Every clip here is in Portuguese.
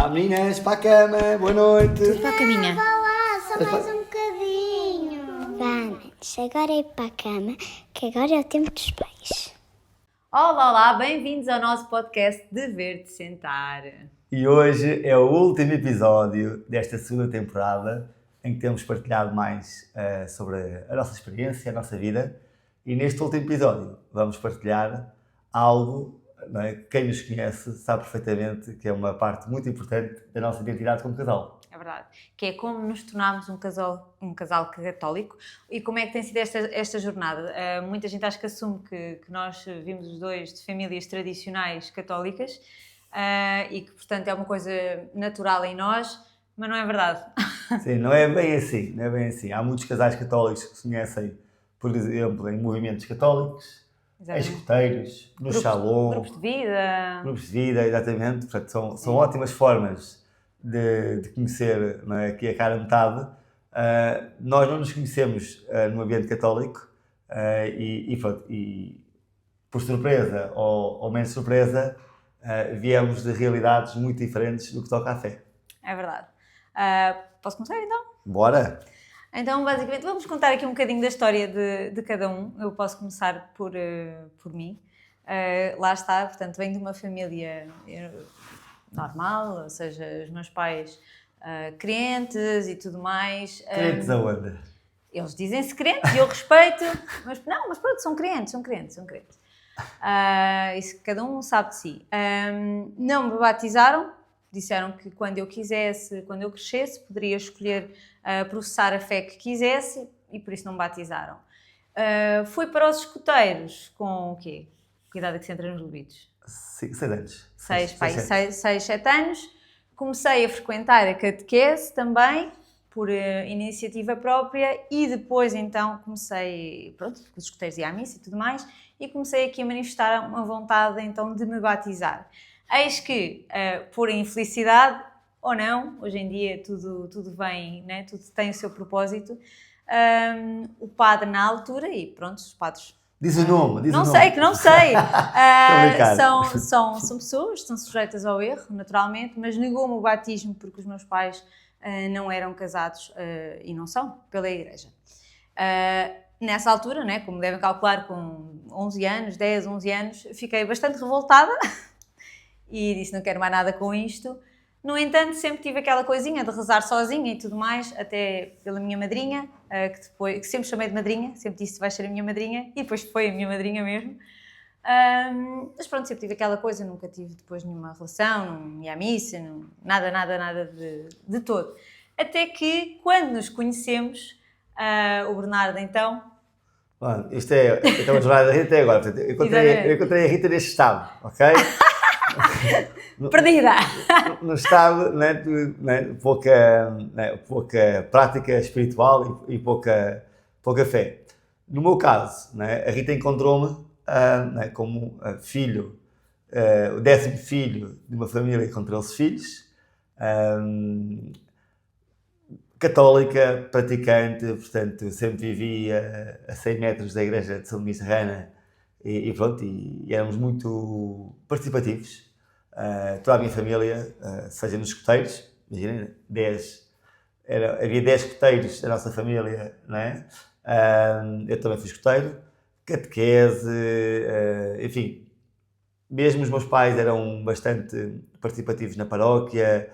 Olá meninas, para a cama, boa noite. Tudo para a caminha. Vá lá, só mais um bocadinho. Vamos, agora é ir para a cama, que agora é o tempo dos pais. Olá, olá, bem-vindos ao nosso podcast Dever de Sentar. E hoje é o último episódio desta segunda temporada em que temos partilhado mais sobre a nossa experiência, a nossa vida. E neste último episódio vamos partilhar algo, não é? Quem nos conhece sabe perfeitamente que é uma parte muito importante da nossa identidade como casal. É verdade. Que é como nos tornámos um casal católico e como é que tem sido esta jornada. Muita gente acha que assume que nós vimos os dois de famílias tradicionais católicas e que, portanto, é uma coisa natural em nós, mas não é verdade. Sim, não é bem assim, não é bem assim. Há muitos casais católicos que se conhecem, por exemplo, em movimentos católicos, em escuteiros, no Shalom, Grupos de vida. grupos de vida, exatamente. Portanto, são ótimas formas de conhecer, não é, aqui a cara metade. Nós não nos conhecemos no ambiente católico e por surpresa ou menos surpresa, viemos de realidades muito diferentes no que toca à fé. É verdade. Posso começar então? Bora? Então, basicamente, vamos contar aqui um bocadinho da história de cada um. Eu posso começar por mim. Lá está, portanto, venho de uma família normal, ou seja, os meus pais crentes e tudo mais. Crentes aonde? Eles dizem-se crentes e eu respeito, mas pronto, são crentes. Isso cada um sabe de si. Não me batizaram, disseram que quando eu crescesse, poderia escolher professar a fé que quisesse e por isso não me batizaram. Fui para os escuteiros com o quê? Que idade é que se entra nos levidos? 6 anos. 6, 7 anos. Comecei a frequentar a catequese também, por iniciativa própria, e depois então comecei, pronto, com os escuteiros e à missa e tudo mais, e comecei aqui a manifestar uma vontade então de me batizar. Eis que, por infelicidade ou não, hoje em dia tudo vem, né? Tudo tem o seu propósito, o padre na altura, e pronto, os padres... Diz o nome, Não sei. São pessoas, estão sujeitas ao erro, naturalmente, mas negou-me o batismo porque os meus pais não eram casados e não são, pela igreja. Nessa altura, né, como devem calcular, com 11 anos, 10, 11 anos, fiquei bastante revoltada e disse não quero mais nada com isto. No entanto, sempre tive aquela coisinha de rezar sozinha e tudo mais, até pela minha madrinha, que sempre chamei de madrinha, sempre disse vais ser a minha madrinha, e depois foi a minha madrinha mesmo. Mas pronto, sempre tive aquela coisa, nunca tive depois nenhuma relação, não ia à missa, nada de todo. Até que, quando nos conhecemos, o Bernardo então... Bom, isto é uma jornada da Rita até agora. Portanto, eu encontrei a Rita neste estado, ok? Perdida! No estado, né, pouca prática espiritual e pouca fé. No meu caso, né, a Rita encontrou-me né, como filho, o 10º filho de uma família com 13 filhos, católica, praticante, portanto sempre vivia a 100 metros da igreja de São Domingos de Serrana e pronto, e éramos muito participativos. Toda a minha família, seja nos escuteiros, imaginem, havia 10 escuteiros da nossa família, não é? Eu também fui escuteiro, catequese, enfim, mesmo os meus pais eram bastante participativos na paróquia,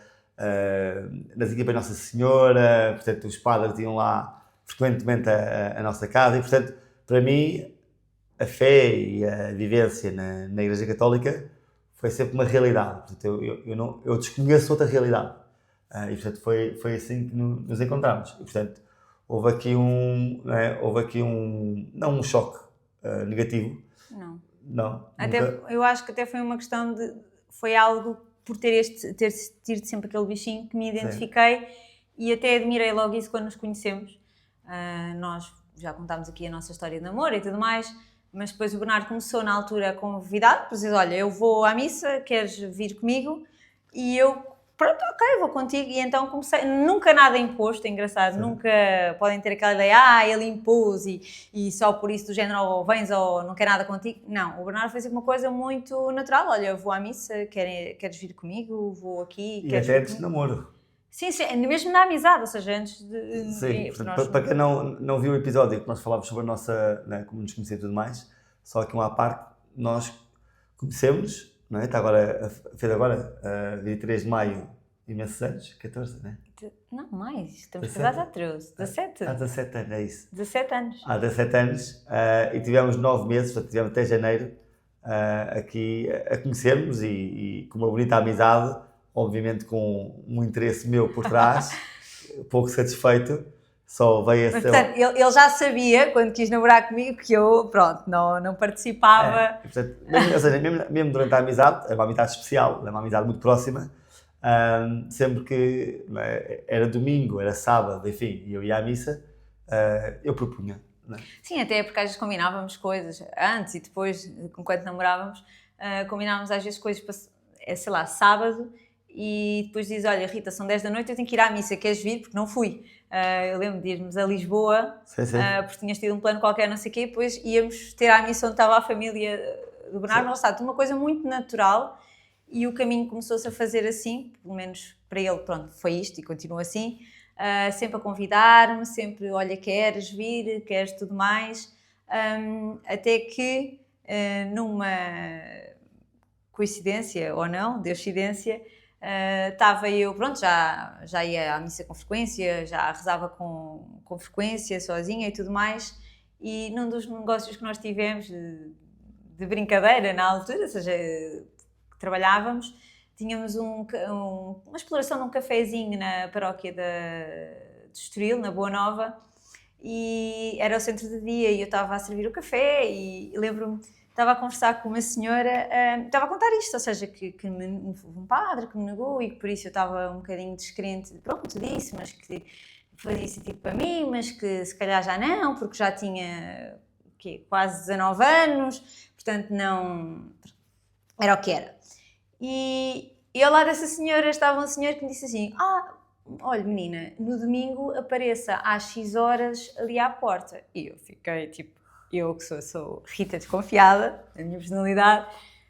nas equipas Nossa Senhora, portanto os padres iam lá frequentemente à nossa casa e, portanto, para mim, a fé e a vivência na Igreja Católica foi sempre uma realidade. Portanto, eu desconheço outra realidade. E, portanto, foi assim que nos encontramos. E, portanto, houve aqui não um choque negativo. Não. Eu acho que até foi uma questão de... Foi algo por ter tido sempre aquele bichinho que me identifiquei. Sim. E até admirei logo isso quando nos conhecemos. Nós já contámos aqui a nossa história de namoro e tudo mais, mas depois o Bernardo começou na altura a convidar, para dizer, olha, eu vou à missa, queres vir comigo? E eu, pronto, ok, vou contigo. E então comecei, nunca nada imposto, é engraçado, nunca podem ter aquela ideia, ele impôs e só por isso do género, ou vens ou não quer nada contigo. Não, o Bernardo fez uma coisa muito natural, olha, eu vou à missa, queres vir comigo, vou aqui, E queres até vir antes de comigo? namoro. Sim, mesmo na amizade, ou seja, antes de... Sim, porque portanto, nós- para quem não viu o episódio que nós falávamos sobre a nossa, né, como nos conhecemos e tudo mais, só que uma à parte, nós conhecemos, não é? Está agora, fez agora, 23 de maio, imensos anos, 14, né? Não, mais, estamos 17? casados há 13, 17, Há 17 anos, é isso. 17 anos. Há 17 anos, e tivemos 9 meses, portanto tivemos até janeiro, aqui a conhecermos e com uma bonita amizade, obviamente com um interesse meu por trás, pouco satisfeito, só veio a Mas, ser... portanto, ele já sabia, quando quis namorar comigo, que eu, pronto, não participava. Portanto, ou seja, mesmo durante a amizade, é uma amizade especial, é uma amizade muito próxima, sempre que era domingo, era sábado, enfim, e eu ia à missa, eu propunha. Não é? Sim, até porque às vezes combinávamos coisas, antes e depois, enquanto namorávamos, combinávamos às vezes coisas para, sei lá, sábado, e depois diz, olha Rita, são 10 da noite, eu tenho que ir à missa, queres vir? Porque não fui. Eu lembro de irmos a Lisboa, Sim, sim. porque tinhas tido um plano qualquer, não sei o quê, depois íamos ter à missa onde estava a família do Bernardo, mas está, uma coisa muito natural, e o caminho começou-se a fazer assim, pelo menos para ele, pronto, foi isto e continua assim, sempre a convidar-me, sempre, olha, queres vir, queres tudo mais, até que numa coincidência ou não, deuscidência, estava eu, pronto, já ia à missa com frequência, já rezava com frequência, sozinha e tudo mais, e num dos negócios que nós tivemos de brincadeira na altura, ou seja, que trabalhávamos, tínhamos uma exploração de um cafezinho na paróquia de Estoril, na Boa Nova, e era o centro de dia e eu estava a servir o café e lembro-me, estava a conversar com uma senhora, estava a contar isto, ou seja, que um padre que me negou e que por isso eu estava um bocadinho descrente, pronto, disse, mas que fazia sentido para mim, mas que se calhar já não, porque já tinha quase 19 anos, portanto não, era o que era. E ao lado dessa senhora estava um senhor que me disse assim, olha menina, no domingo apareça às X horas ali à porta. E eu fiquei tipo, eu que sou Rita desconfiada, a minha personalidade,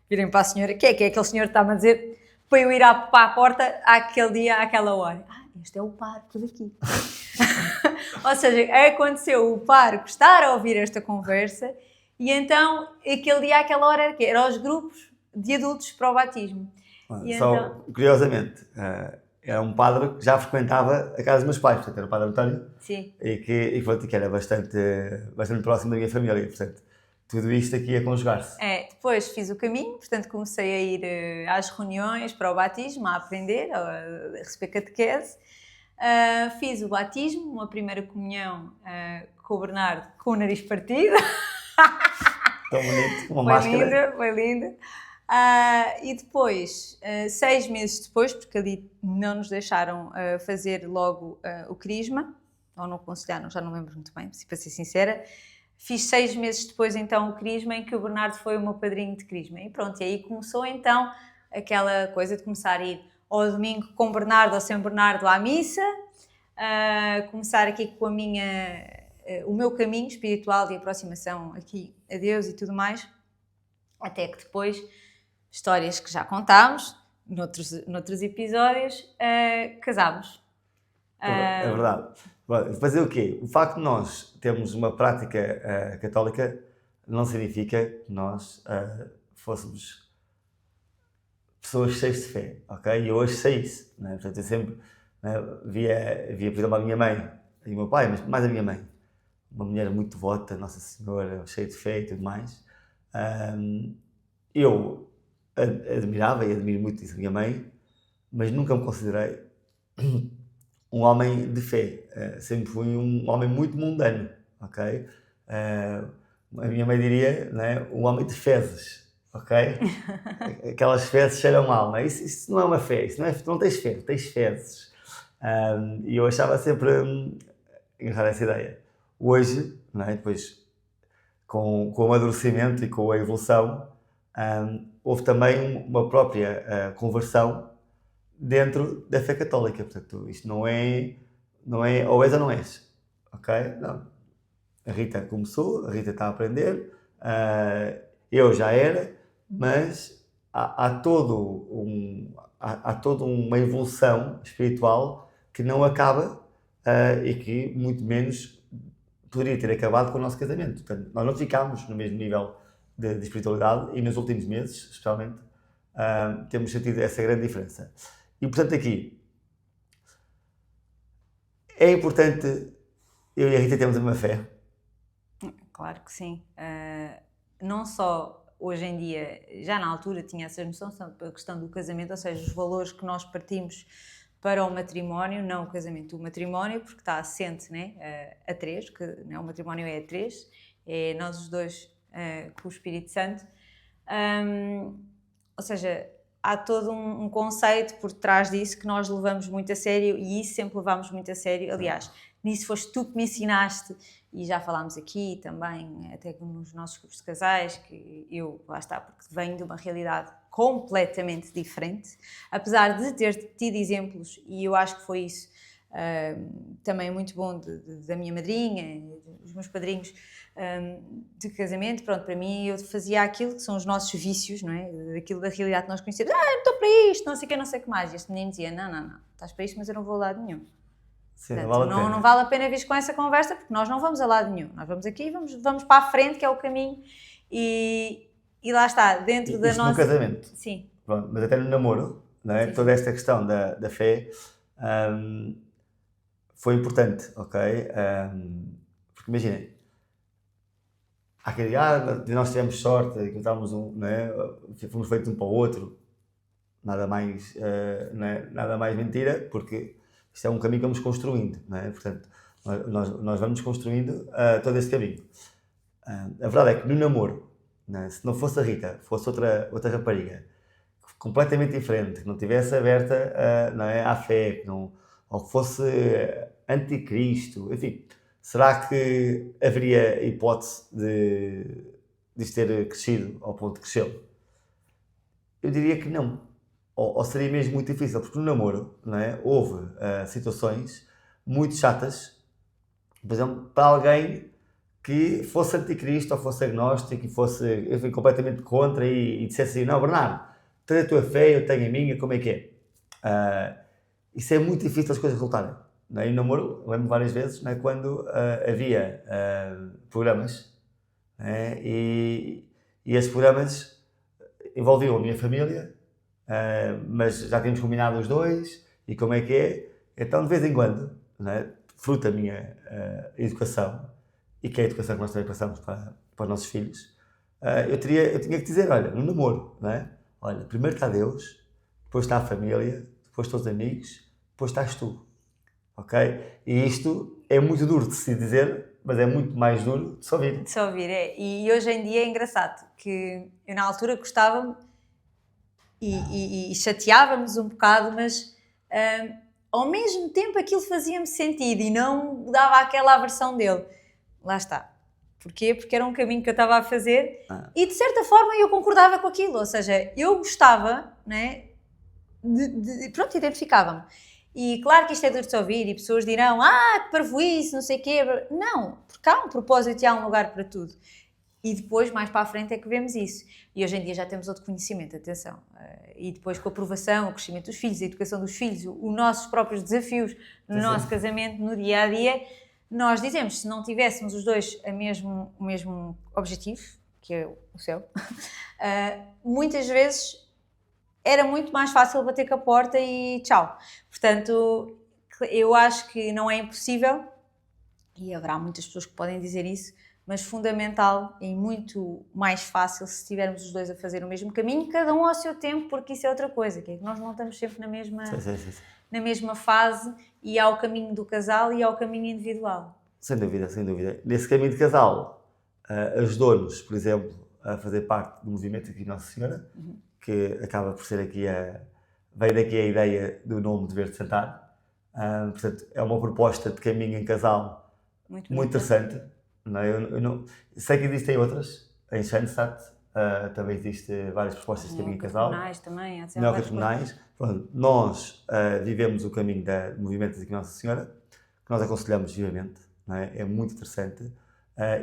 virem para a senhora, que é aquele senhor que está-me a dizer para eu ir para a porta àquele dia, àquela hora. Este é o parque daqui. Ou seja, aconteceu o parque estar a ouvir esta conversa e então aquele dia, àquela hora era o quê? Era os grupos de adultos para o batismo. E Só, então... curiosamente, era um padre que já frequentava a casa dos meus pais, portanto era o padre António, Sim. e que era bastante próximo da minha família, portanto tudo isto aqui a conjugar-se. Depois fiz o caminho, portanto comecei a ir às reuniões para o batismo, a aprender, a receber catequese. Fiz o batismo, uma primeira comunhão com o Bernardo com o nariz partido. Tão bonito, uma máscara. Foi lindo. E depois, 6 meses depois, porque ali não nos deixaram fazer logo o crisma, ou não aconselharam, já não lembro muito bem, para ser sincera, fiz 6 meses depois então o crisma em que o Bernardo foi o meu padrinho de crisma. E pronto, e aí começou então aquela coisa de começar a ir ao domingo com Bernardo ou sem Bernardo à missa, começar aqui com o meu caminho espiritual de aproximação aqui a Deus e tudo mais, até que depois, histórias que já contámos noutros episódios, casámos. É verdade. Fazer o quê? O facto de nós termos uma prática católica não significa que nós fôssemos pessoas cheias de fé, ok? E eu hoje sei isso, né? Portanto, eu sempre via, por exemplo, a minha mãe e o meu pai, mas mais a minha mãe, uma mulher muito devota, Nossa Senhora, cheia de fé e tudo mais. Eu admirava e admiro muito isso da minha mãe, mas nunca me considerei um homem de fé. Sempre fui um homem muito mundano, ok? A minha mãe diria, né, um homem de fezes, ok? Aquelas fezes cheiram mal, não é? Isso não é uma fé, tu não tens fé, tens fezes. E eu achava sempre engraçada essa ideia. Hoje, não é? Depois, com o amadurecimento e com a evolução, houve também uma própria conversão dentro da fé católica. Portanto, isto não é ou és ou não és, ok? Não. A Rita começou, a Rita está a aprender, eu já era, mas há toda uma evolução espiritual que não acaba e que muito menos poderia ter acabado com o nosso casamento. Portanto, nós não ficámos no mesmo nível de espiritualidade e nos últimos meses, especialmente, temos sentido essa grande diferença. E, portanto, aqui é importante eu e a Rita termos a mesma fé. Claro que sim. Não só hoje em dia, já na altura tinha essa noção, a questão do casamento, ou seja, os valores que nós partimos para o matrimónio, não o casamento, o matrimónio, porque está assente, né, a três, que né, o matrimónio é a três, é nós os dois com o Espírito Santo. Ou seja, há todo um conceito por trás disso que nós levamos muito a sério e isso sempre levamos muito a sério. Aliás, nisso foste tu que me ensinaste e já falámos aqui também, até nos nossos grupos de casais, que eu, lá está, porque venho de uma realidade completamente diferente, apesar de ter tido exemplos, e eu acho que foi isso também muito bom da minha madrinha, dos meus padrinhos de casamento. Pronto, para mim eu fazia aquilo que são os nossos vícios, não é? Daquilo da realidade que nós conhecemos. Eu não estou para isto, não sei o que mais. E este menino dizia, não, estás para isto, mas eu não vou a lado nenhum. Sim, portanto, não vale a pena vir com essa conversa, porque nós não vamos a lado nenhum. Nós vamos aqui, vamos para a frente, que é o caminho, e lá está, dentro da nossa... no casamento. Sim. Pronto, mas até no namoro, não é? Sim. Toda esta questão da fé foi importante, ok? Porque imaginem, há quem diga, nós tivemos sorte, encontramos não é? Fomos feitos um para o outro, nada mais, não é? Nada mais mentira, porque isto é um caminho que vamos construindo, não é? Portanto, nós vamos construindo todo esse caminho. A verdade é que no namoro, não é? Se não fosse a Rita, fosse outra rapariga, completamente diferente, que não tivesse aberta não é, à fé, que não, ou que fosse anticristo, enfim, será que haveria hipótese de ter crescido ao ponto de crescê-lo? Eu diria que não. Ou seria mesmo muito difícil, porque no namoro, não é, houve situações muito chatas, por exemplo, para alguém que fosse anticristo ou fosse agnóstico e fosse, enfim, completamente contra e dissesse assim, não, Bernardo, tens a tua fé, eu tenho a minha, como é que é? Isso é muito difícil as coisas resultarem. Não é? E no namoro, lembro várias vezes, não é, quando havia programas, não é? E esses programas envolviam a minha família, mas já tínhamos combinado os dois, e como é que é? Então, de vez em quando, não é? Fruto da minha educação, e que é a educação que nós também passamos para os nossos filhos, eu tinha que dizer, olha, no namoro, não é? Olha, primeiro está Deus, depois está a família, depois estão os amigos, depois estás tu, ok? E isto é muito duro de se dizer, mas é muito mais duro de se ouvir. De se ouvir, é. E hoje em dia é engraçado, que eu na altura gostava-me e chateava-nos um bocado, mas ao mesmo tempo aquilo fazia-me sentido e não dava aquela aversão dele. Lá está. Porquê? Porque era um caminho que eu estava a fazer e de certa forma eu concordava com aquilo, ou seja, eu gostava, né, pronto, identificava-me. E claro que isto é duro de se ouvir e pessoas dirão, que parvoíce, não sei o quê. Não, porque há um propósito e há um lugar para tudo. E depois, mais para a frente, é que vemos isso. E hoje em dia já temos outro conhecimento, atenção. E depois com a aprovação, o crescimento dos filhos, a educação dos filhos, os nossos próprios desafios no nosso casamento, no dia-a-dia, nós dizemos, se não tivéssemos os dois o mesmo objetivo, que é o céu, muitas vezes era muito mais fácil bater com a porta e tchau. Portanto, eu acho que não é impossível, e haverá muitas pessoas que podem dizer isso, mas fundamental e muito mais fácil se estivermos os dois a fazer o mesmo caminho, cada um ao seu tempo, porque isso é outra coisa, que é que nós não estamos sempre na mesma fase, e há o caminho do casal e há o caminho individual. Sem dúvida, sem dúvida. Nesse caminho de casal, ajudou-nos, por exemplo, a fazer parte do movimento aqui Nossa Senhora, que acaba por ser aqui veio daqui a ideia do nome de Verde Sentar. Portanto, é uma proposta de caminho em casal muito interessante. Não, eu não, sei que existem outras, em Schanstatt também existem várias propostas de caminho em casal. Também, Neocatecumenais. Pronto, nós vivemos o caminho do movimento da Nossa Senhora, que nós aconselhamos vivamente, não é? É muito interessante.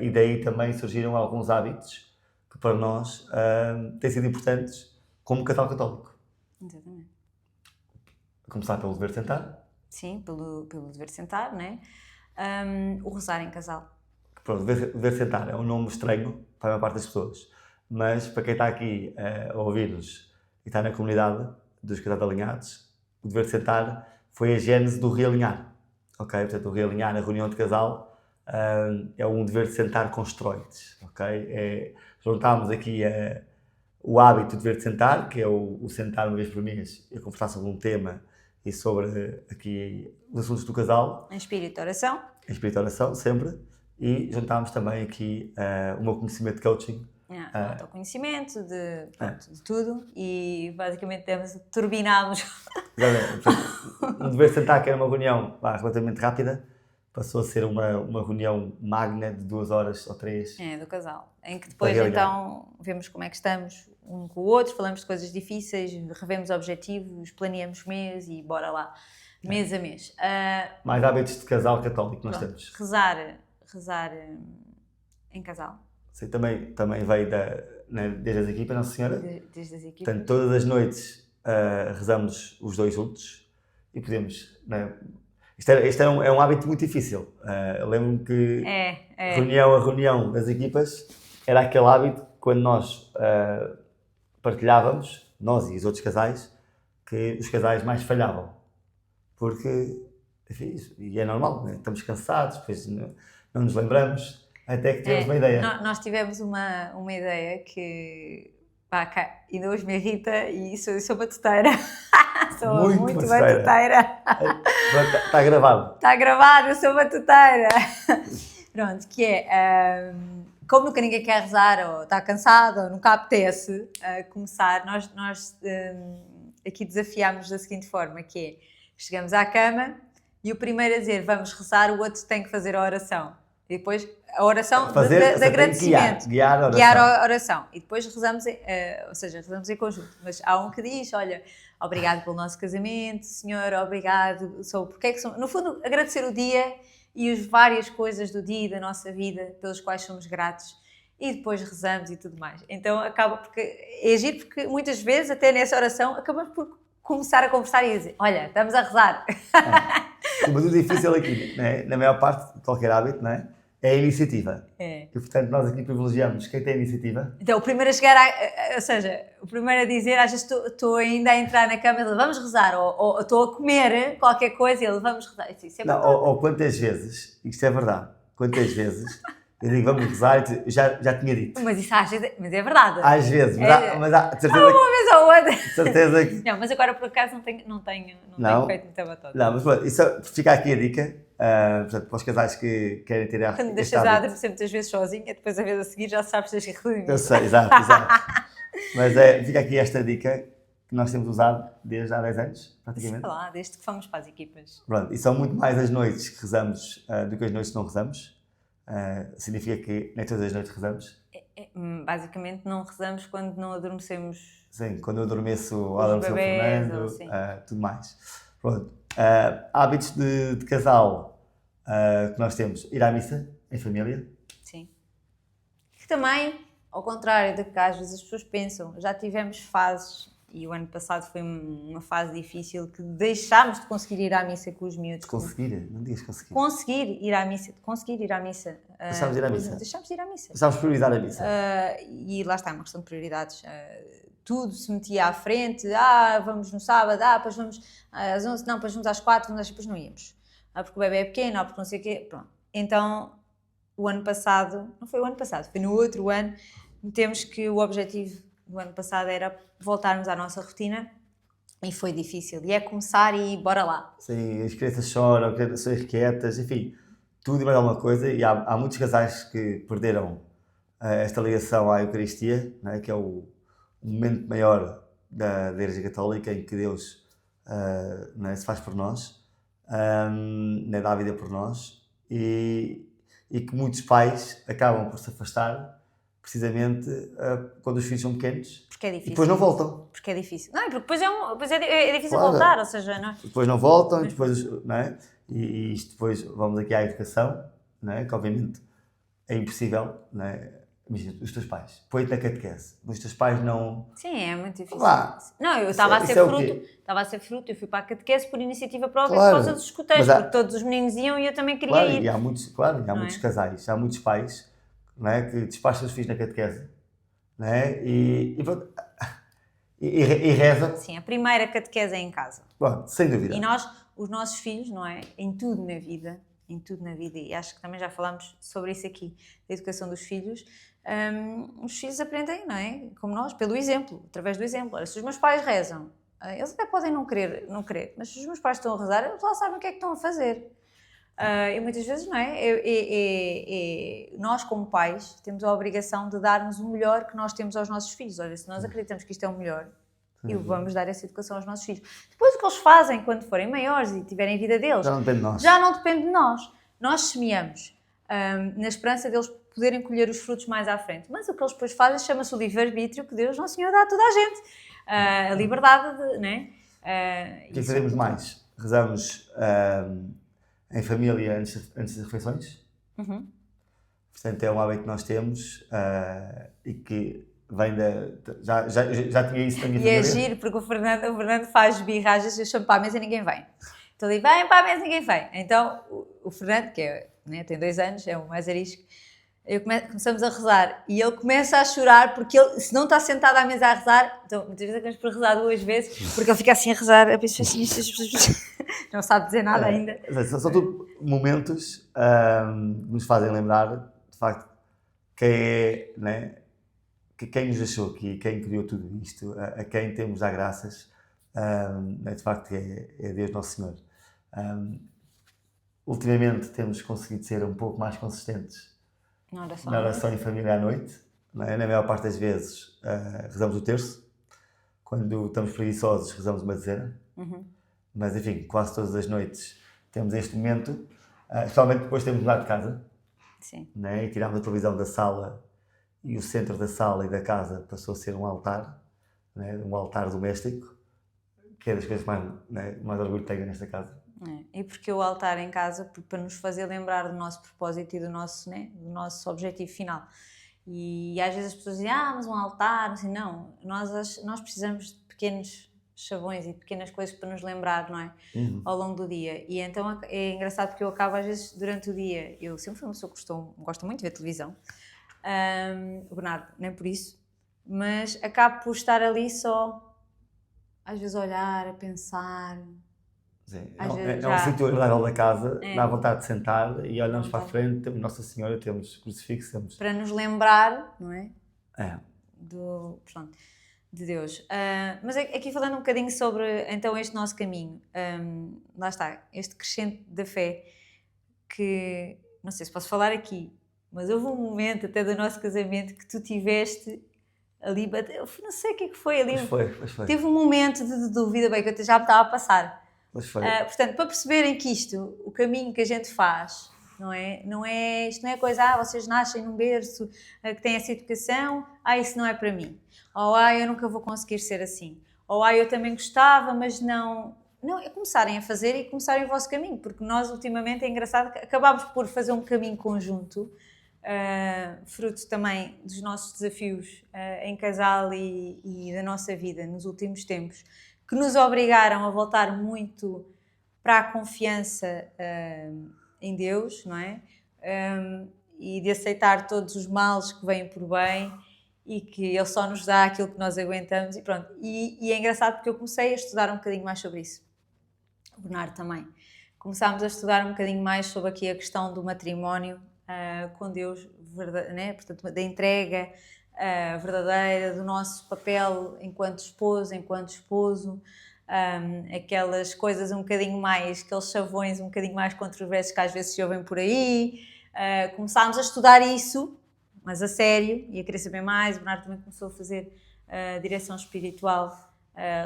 E daí também surgiram alguns hábitos que para nós têm sido importantes como casal católico. Exatamente. A começar pelo dever sentar. Sim, pelo dever sentar, né? O rezar em casal. Pronto, dever sentar é um nome estranho para a maior parte das pessoas, mas para quem está aqui a ouvir-nos e está na comunidade dos casados alinhados, o dever sentar foi a gênese do realinhar. Ok? Portanto, o realinhar, a reunião de casal, é um dever de sentar constrói-te. Ok? Juntámos aqui o hábito de dever de sentar, que é o sentar uma vez por mês e conversar sobre um tema e sobre aqui os assuntos do casal. Em espírito de oração. Em espírito de oração, sempre. E juntámos também aqui o meu conhecimento de coaching. Autoconhecimento, de tudo. E basicamente turbinámos. Um dever sentar, que era uma reunião relativamente rápida, passou a ser uma reunião magna de 2 horas ou 3. Do casal. Em que depois então vemos como é que estamos um com o outro, falamos de coisas difíceis, revemos objetivos, planeamos mês e bora lá. Mês a mês. Mais hábitos de casal católico nós temos. Rezar em casal. Sim, também veio desde as equipas, Nossa Senhora. Desde as equipas. Portanto, todas as noites rezamos os dois juntos e podemos... Né? Isto é um hábito muito difícil. Lembro-me que reunião a reunião das equipas era aquele hábito quando nós partilhávamos, nós e os outros casais, que os casais mais falhavam. Porque, enfim, e é normal, né? Estamos cansados, depois não nos lembramos, até que tivemos uma ideia. Nós tivemos uma ideia que ainda hoje me irrita e sou batuteira. Sou muito batuteira. Está gravado. Está gravado, eu sou batuteira. Pronto, que é, como nunca ninguém quer rezar, ou está cansado, ou nunca apetece começar, nós aqui desafiámos da seguinte forma, que é, chegamos à cama e o primeiro a dizer vamos rezar, o outro tem que fazer a oração. E depois a oração de agradecimento. Guiar a oração. E depois rezamos, ou seja, rezamos em conjunto. Mas há um que diz, olha, obrigado pelo nosso casamento, Senhor, obrigado. No fundo, agradecer o dia e as várias coisas do dia e da nossa vida pelas quais somos gratos. E depois rezamos e tudo mais. Então acaba porque é giro, porque muitas vezes, até nessa oração, acabamos por começar a conversar e dizer, olha, estamos a rezar. Mas o difícil aqui, né, na maior parte de qualquer hábito, não é? É a iniciativa. E, portanto, nós aqui privilegiamos quem tem a iniciativa. Então, o primeiro a chegar, ou seja, o primeiro a dizer, às vezes estou ainda a entrar na cama e ele, vamos rezar, ou estou a comer qualquer coisa e ele, vamos rezar. Isso é não, ou quantas vezes, isto é verdade, quantas vezes eu digo, vamos rezar, e já tinha dito. Mas isso às vezes, mas é verdade. Às vezes, mas há de certeza uma vez ou outra. De certeza que... Não, mas agora por acaso não tenho feito muita batota. Não, mas pronto, isso fica aqui a dica, portanto, para os casais que querem ter a quando deixas a adormecer muitas vezes sozinha, depois a vez a seguir já sabes das reuniões. Eu sei, exato. Mas fica aqui esta dica que nós temos usado desde há 10 anos, praticamente. Sei lá, desde que fomos para as equipas. Pronto, e são muito mais as noites que rezamos do que as noites que não rezamos. Significa que nem todas as noites rezamos? Basicamente não rezamos quando não adormecemos. Sim, quando eu adormeço ao adormecer o Fernando, tudo mais. Pronto. Hábitos de casal que nós temos, ir à missa em família. Sim. Que também, ao contrário do que às vezes as pessoas pensam, já tivemos fases, e o ano passado foi uma fase difícil, que deixámos de conseguir ir à missa com os miúdos. Conseguir? Não digas conseguir. Conseguir ir à missa. Deixámos de ir à missa. Deixámos de ir à missa. Deixámos de priorizar a missa. E lá está, uma questão de prioridades. Tudo se metia à frente. Vamos no sábado, depois vamos às 11, não, depois vamos às 4, depois não íamos. Porque o bebê é pequeno, porque não sei o quê. Pronto. Então, o ano passado, não foi o ano passado, foi no outro ano, temos que o objetivo do ano passado era voltarmos à nossa rotina e foi difícil. E é começar e bora lá. Sim, as crianças choram, são irrequietas, enfim, tudo e mais alguma coisa. E há muitos casais que perderam esta ligação à Eucaristia, né, que é o momento maior da Igreja Católica em que Deus né, se faz por nós, né, dá a vida por nós, e que muitos pais acabam por se afastar precisamente quando os filhos são pequenos. Porque é E difícil. depois não voltam. Porque é difícil. Não, porque depois é difícil Claro. voltar, ou seja, não é? Depois não voltam, e depois, não é? E isto depois, vamos aqui à educação, não é? Que obviamente é impossível, não é? Imagina, os teus pais, põe-te na catequese, mas os teus pais não... Sim, é muito difícil. Vá. Não, eu estava a ser Isso é o fruto. quê? Estava a ser fruto, eu fui para a catequese por iniciativa própria Claro. por causa dos escuteiros, Mas há- porque todos os meninos iam e eu também queria Claro, ir. e há muitos, claro, e há Não muitos é? casais, há muitos pais, não é? Que despacham os filhos na catequese, não é? E pronto, e rezam, Sim, a primeira catequese é em casa. bom, sem dúvida. E nós, os nossos filhos, não é? Em tudo na vida, e acho que também já falámos sobre isso aqui, da educação dos filhos, os filhos aprendem, não é? Como nós, pelo exemplo, através do exemplo. Ora, se os meus pais rezam, eles até podem não querer, mas se os meus pais estão a rezar, eles lá sabem o que é que estão a fazer. E muitas vezes, não é? Nós, como pais, temos a obrigação de darmos o melhor que nós temos aos nossos filhos. Olha, se nós acreditamos que isto é o melhor, e vamos dar essa educação aos nossos filhos. Depois, o que eles fazem quando forem maiores e tiverem a vida deles, Já não depende de nós. já não depende de nós. Nós semeamos na esperança deles poderem colher os frutos mais à frente. Mas o que eles depois fazem chama-se o livre-arbítrio que Deus, Nosso Senhor, dá a toda a gente. A liberdade, não é? O que é que fazemos mais? Rezamos em família antes das refeições. Uhum. Portanto, é um hábito que nós temos e que vem já tinha isso na minha E é família. giro, porque o Fernando faz birra, às vezes eu chamo para a mesa e ninguém vem. Então ele vem para a mesa e ninguém vem. Então o Fernando, que é, né, tem 2 anos, é o mais arisco, começamos a rezar e ele começa a chorar porque ele, se não está sentado à mesa a rezar, então muitas vezes acabamos por rezar 2 vezes, porque ele fica assim a rezar, a pensar assim, não sabe dizer nada ainda. São tudo momentos que nos fazem lembrar, de facto, quem é, né, que quem nos deixou aqui, quem criou tudo isto, a quem temos de dar graças, de facto é Deus Nosso Senhor. Ultimamente temos conseguido ser um pouco mais consistentes na oração em família à noite. Não é? Na maior parte das vezes rezamos o terço. Quando estamos preguiçosos, rezamos uma dezena. Uhum. Mas, enfim, quase todas as noites temos este momento. Especialmente depois temos mudado de casa. Sim. Não é? E tirámos a televisão da sala e o centro da sala e da casa passou a ser um altar. Não é? Um altar doméstico. Que é das coisas mais orgulho que tenho nesta casa. E porque o altar em casa, para nos fazer lembrar do nosso propósito e do nosso objetivo final. E às vezes as pessoas dizem, mas um altar, assim, não, nós precisamos de pequenos chavões e de pequenas coisas para nos lembrar, não é? Ao longo do dia. E então é engraçado porque eu acabo às vezes durante o dia, eu sempre fui uma pessoa que gosto muito de ver televisão, o Bernardo nem por isso, mas acabo por estar ali só, às vezes a olhar, a pensar. Sim, Às é vezes um já- sítio agradável da casa, É. dá vontade de sentar e olhamos para a Vontade. frente, temos Nossa Senhora, temos crucifixo, temos... Para nos lembrar, não é? É. De Deus. Mas aqui falando um bocadinho sobre então este nosso caminho, lá está, este crescente da fé, que não sei se posso falar aqui, mas houve um momento até do nosso casamento que tu tiveste ali, eu não sei o que é que foi ali, Pois foi. teve um momento de dúvida, bem, que eu já me estava a passar. Pois foi. Portanto, para perceberem que o caminho que a gente faz, isto não é coisa, vocês nascem num berço que tem essa educação, isso não é para mim. Ou, eu nunca vou conseguir ser assim. Ou, eu também gostava, mas não... Não, é começarem a fazer e começarem o vosso caminho, porque nós, ultimamente, é engraçado que acabámos por fazer um caminho conjunto, fruto também dos nossos desafios em casal e da nossa vida nos últimos tempos, que nos obrigaram a voltar muito para a confiança em Deus, não é? E de aceitar todos os males que vêm por bem e que Ele só nos dá aquilo que nós aguentamos e pronto. E é engraçado porque eu comecei a estudar um bocadinho mais sobre isso. O Bernardo também. Começámos a estudar um bocadinho mais sobre aqui a questão do matrimónio com Deus, né? Portanto, da entrega verdadeira, do nosso papel enquanto esposo, enquanto esposo, aquelas coisas um bocadinho mais, aqueles chavões um bocadinho mais controversos que às vezes se ouvem por aí. Começámos a estudar isso, mas a sério, e a querer saber mais. O Bernardo também começou a fazer direção espiritual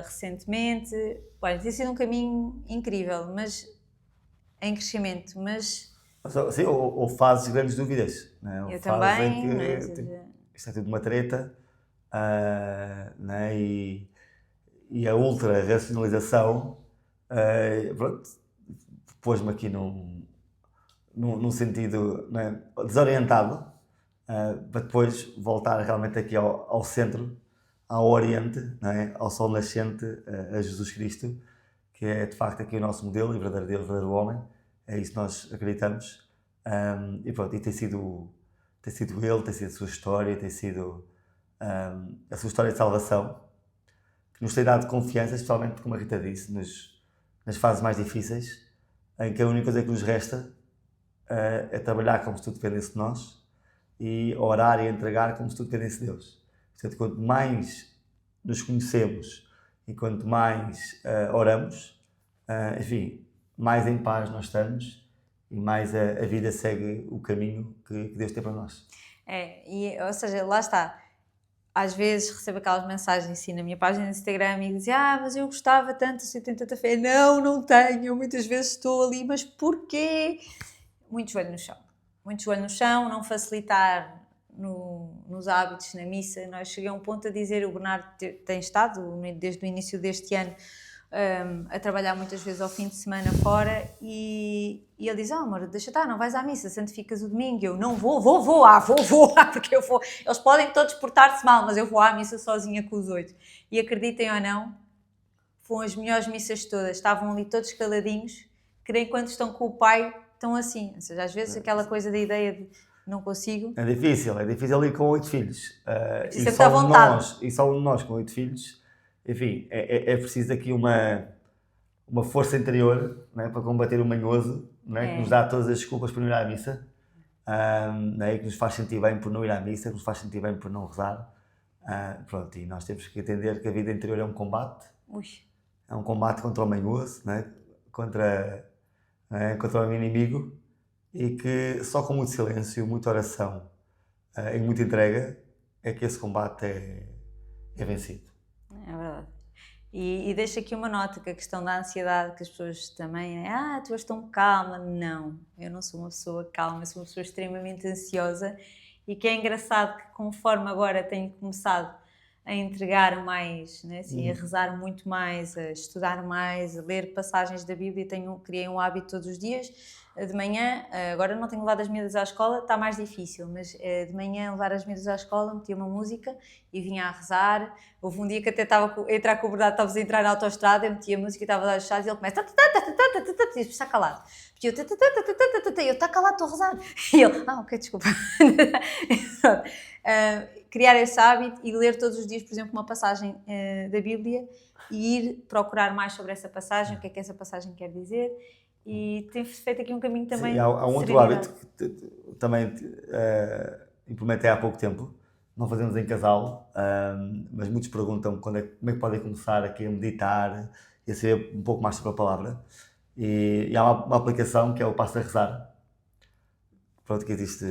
recentemente. Olha, tem sido um caminho incrível, mas em crescimento, mas... Sim, ou fases de grandes dúvidas. Não é? Ou Eu fases também, em que mas, isto é tudo uma treta, né? E a ultra-racionalização, pronto, pôs-me aqui num sentido, né, desorientado, para depois voltar realmente aqui ao centro, ao Oriente, né, ao Sol nascente, a Jesus Cristo, que é de facto aqui o nosso modelo, e verdadeiro Deus, verdadeiro homem, é isso que nós acreditamos. E pronto, e tem sido ele, tem sido a sua história, tem sido a sua história de salvação, que nos tem dado confiança, especialmente, como a Rita disse, nas fases mais difíceis, em que a única coisa que nos resta é trabalhar como se tudo dependesse de nós e orar e entregar como se tudo dependesse de Deus. Portanto, quanto mais nos conhecemos e quanto mais oramos, enfim, mais em paz nós estamos e mais a vida segue o caminho que Deus tem para nós. Ou seja, lá está. Às vezes recebo aquelas mensagens assim na minha página do Instagram e dizem: mas eu gostava tanto, eu tenho tanta fé. Não tenho, muitas vezes estou ali, mas porquê? Muito joelho no chão. Muito joelho no chão, não facilitar nos hábitos, na missa. Nós cheguei a um ponto a dizer, o Bernardo tem estado, desde o início deste ano, a trabalhar muitas vezes ao fim de semana fora, e ele diz: amor, deixa estar, não vais à missa, santificas o domingo. Eu não vou, porque eu vou. Eles podem todos portar-se mal, mas eu vou à missa sozinha com os 8. E acreditem ou não, foram as melhores missas de todas. Estavam ali todos caladinhos, que nem quando estão com o pai, estão assim. Ou seja, às vezes aquela coisa da ideia de não consigo. É difícil ali com 8 filhos. E só um de nós com 8 filhos. Enfim, é preciso aqui uma força interior, né, para combater o manhoso, né, que nos dá todas as desculpas para não ir à missa, né, que nos faz sentir bem por não ir à missa, que nos faz sentir bem por não rezar. Pronto, e nós temos que entender que a vida interior é um combate. É um combate contra o manhoso, né, contra o inimigo, e que só com muito silêncio, muita oração e muita entrega é que esse combate é vencido. É verdade. E deixo aqui uma nota, que a questão da ansiedade, que as pessoas também, tu és tão calma. Não, eu não sou uma pessoa calma, eu sou uma pessoa extremamente ansiosa, e que é engraçado que, conforme agora tenho começado a entregar mais, né, assim, a rezar muito mais, a estudar mais, a ler passagens da Bíblia, criei um hábito todos os dias, de manhã. Agora não tenho levado as miúdas à escola, está mais difícil, mas de manhã levar as miúdas à escola, metia uma música e vinha a rezar. Houve um dia que até estava a entrar com o Bernardo, estávamos a entrar na autoestrada, eu metia a música e estava a dar os chás, e ele começa e diz: está calado. E eu: está calado, estou a rezar. E ele: ok, desculpa. Criar esse hábito e ler todos os dias, por exemplo, uma passagem da Bíblia, e ir procurar mais sobre essa passagem, o que é que essa passagem quer dizer, e tem feito aqui um caminho também. Sim, há um outro hábito que também implementei há pouco tempo, não fazemos em casal, mas muitos perguntam como é que podem começar aqui a meditar e a saber um pouco mais sobre a palavra, e há uma aplicação que é o Passo a Rezar, pronto, que existe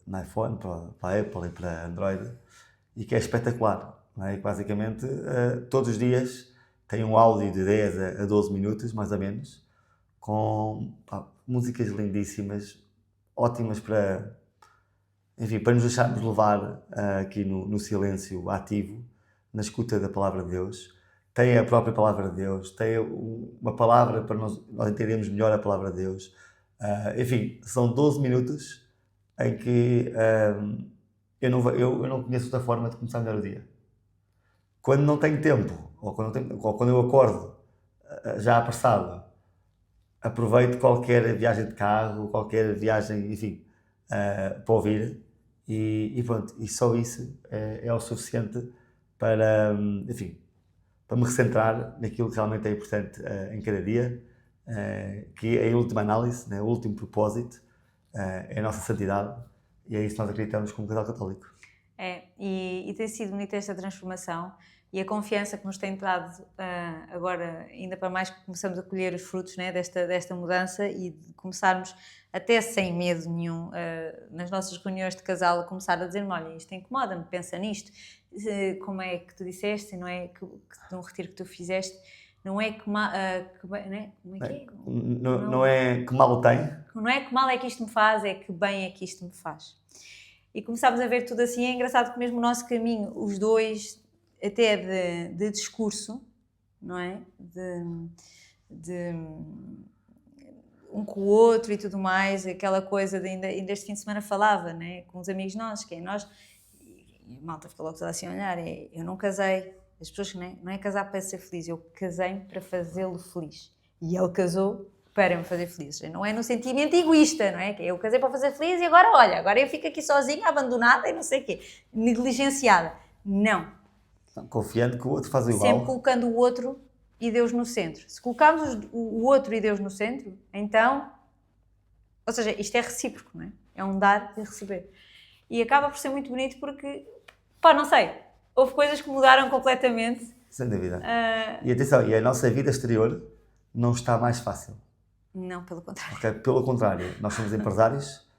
no iPhone, para a Apple e para Android, e que é espetacular, não é? E que basicamente todos os dias tem um áudio de 10 a 12 minutos, mais ou menos, com músicas lindíssimas, ótimas para nos deixarmos levar aqui no silêncio ativo, na escuta da Palavra de Deus. Tem a própria Palavra de Deus, tem uma palavra para nós entendermos melhor a Palavra de Deus. Enfim, são 12 minutos em que eu não conheço outra forma de começar melhor o dia. Quando não tenho tempo, ou quando eu acordo já apressado, aproveito qualquer viagem de carro, qualquer viagem, enfim, para ouvir, e pronto, e só isso é o suficiente para, enfim, para me recentrar naquilo que realmente é importante em cada dia, que em última análise, né, o último propósito, é a nossa santidade, e é isso que nós acreditamos como casal católico. E tem sido bonita esta transformação, e a confiança que nos tem dado agora, ainda para mais que começamos a colher os frutos, né, desta mudança, e de começarmos até sem medo nenhum, nas nossas reuniões de casal, a começar a dizer-me: olha, isto incomoda-me, pensa nisto, como é que tu disseste, não é que num retiro que tu fizeste, não é que mal, né? Como é que é? Não é que mal tem. Não é que mal é que isto me faz, é que bem é que isto me faz. e começámos a ver tudo assim. É engraçado que mesmo o nosso caminho, os dois, até de discurso, não é? De um com o outro e tudo mais, aquela coisa de ainda este fim de semana falava, né, com os amigos nossos, que é nós, e a malta ficou logo toda assim a olhar, eu não casei, as pessoas que não é casar para ser feliz, eu casei-me para fazê-lo feliz, e ele casou para me fazer feliz, não é no sentimento egoísta, não é, que eu casei para fazer feliz e agora olha, agora eu fico aqui sozinha, abandonada e não sei o quê, negligenciada, não. Confiando que o outro faz igual. Sempre colocando o outro e Deus no centro. Se colocarmos o outro e Deus no centro, então, ou seja, isto é recíproco, não é? É um dar e receber. E acaba por ser muito bonito porque, pá, não sei, houve coisas que mudaram completamente. Sem dúvida. E atenção, e a nossa vida exterior não está mais fácil. Não, pelo contrário. Okay? Pelo contrário, nós somos empresários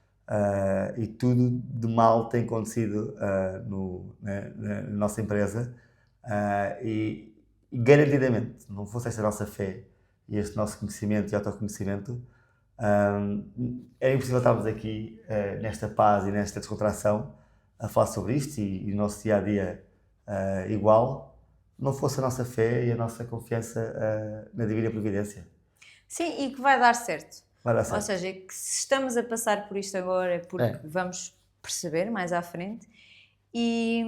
e tudo de mal tem acontecido na nossa empresa e garantidamente, não fosse esta nossa fé e este nosso conhecimento e autoconhecimento, era impossível estarmos aqui nesta paz e nesta descontração a falar sobre isto e o nosso dia-a-dia igual, não fosse a nossa fé e a nossa confiança na Divina Providência. Sim, e que vai dar certo. Vai dar certo. Ou seja, que se estamos a passar por isto agora é porque vamos perceber mais à frente e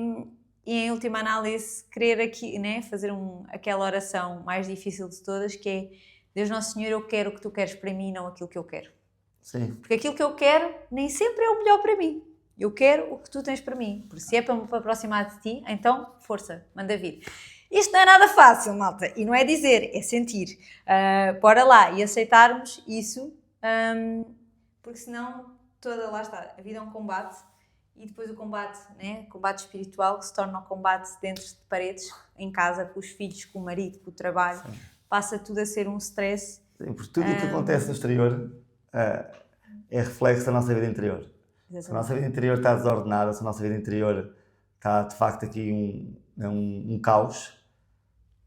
em última análise querer aqui, né, fazer aquela oração mais difícil de todas, que é: Deus Nosso Senhor, eu quero o que Tu queres para mim, não aquilo que eu quero. Sim. Porque aquilo que eu quero nem sempre é o melhor para mim. Eu quero o que Tu tens para mim. Porque se é para me aproximar de Ti, então força, manda vir. Isto não é nada fácil, malta, e não é dizer, é sentir. Bora lá e aceitarmos isso, porque senão lá está, a vida é um combate. E depois o combate, né? Combate espiritual, que se torna um combate dentro de paredes, em casa, com os filhos, com o marido, com o trabalho. Sim. Passa tudo a ser um stress. Sim, porque tudo o que acontece no exterior é reflexo da nossa vida interior. Exatamente. Se a nossa vida interior está desordenada, se a nossa vida interior está de facto aqui um caos,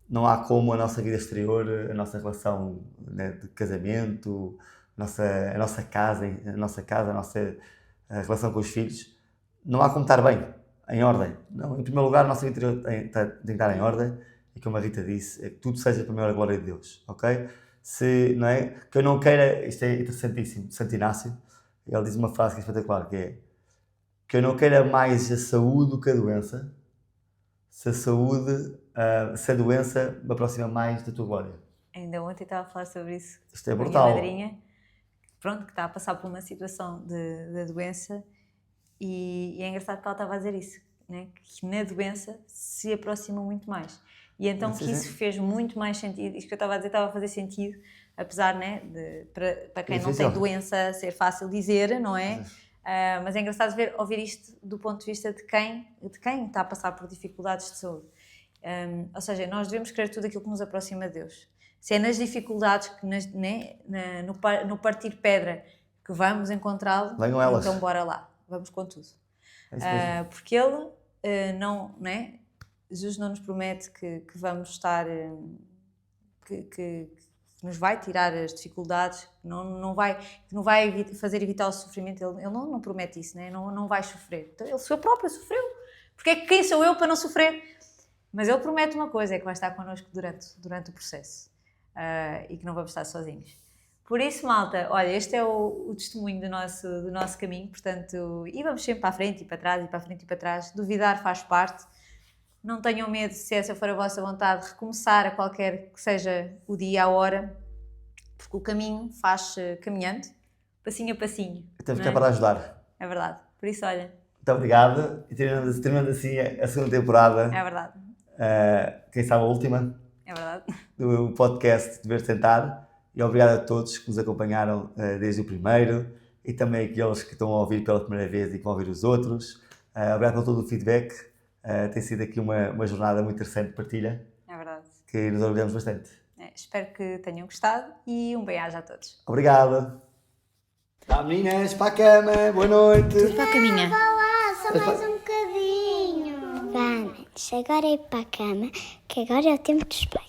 não há como a nossa vida exterior, a nossa relação, né, de casamento, a nossa casa, a relação com os filhos, não há como estar bem, em ordem. Não, em primeiro lugar, a nossa vida interior tem que estar em ordem, e como a Rita disse, que tudo seja para a maior glória de Deus, ok? Não é? Que eu não queira, isto é interessantíssimo, de Santo Inácio, ele diz uma frase que é espetacular, que é: que eu não queira mais a saúde do que a doença, se a doença me aproxima mais da tua glória. Ainda ontem estava a falar sobre isso. Isto é brutal. A minha madrinha, pronto, que está a passar por uma situação de doença, e é engraçado que ela estava a dizer isso, né? Que na doença se aproxima muito mais. E então que isso fez muito mais sentido, isto que eu estava a dizer estava a fazer sentido, apesar, né, para quem não tem doença ser fácil dizer, não é? Mas é engraçado ouvir isto do ponto de vista de quem está a passar por dificuldades de saúde. Ou seja, nós devemos querer tudo aquilo que nos aproxima de Deus. Se é nas dificuldades, no partir pedra, que vamos encontrá-lo, então bora lá, vamos com tudo. Porque Ele Jesus não nos promete que vamos estar, que nos vai tirar as dificuldades, que não vai fazer evitar o sofrimento. Ele não promete isso, né? Não vai sofrer. Então, Ele seu próprio sofreu. Porque quem sou eu para não sofrer? Mas Ele promete uma coisa, é que vai estar connosco durante o processo, e que não vamos estar sozinhos. Por isso, malta, olha, este é o testemunho do nosso caminho, portanto, e vamos sempre para a frente e para trás, e para a frente e para trás. Duvidar faz parte. Não tenham medo, se essa for a vossa vontade, recomeçar a qualquer que seja o dia, a hora, porque o caminho faz-se caminhando, passinho a passinho. Temos que é para ajudar. É verdade. Por isso, olha. Muito obrigado. E terminando assim a segunda temporada. É verdade. Quem sabe a última. É verdade. Do podcast Dever Tentar. E obrigado a todos que nos acompanharam desde o primeiro e também aqueles que estão a ouvir pela primeira vez e que vão ouvir os outros. Obrigado por todo o feedback. Tem sido aqui uma jornada muito interessante de partilha. É verdade. Que nos orgulhamos bastante. Espero que tenham gostado e um beijo a todos. Obrigado. Tá, meninas, para a cama. Boa noite. Tudo para a caminha. Vá lá, só mais um bocadinho. Vá, agora é ir para a cama, que agora é o tempo de espelho.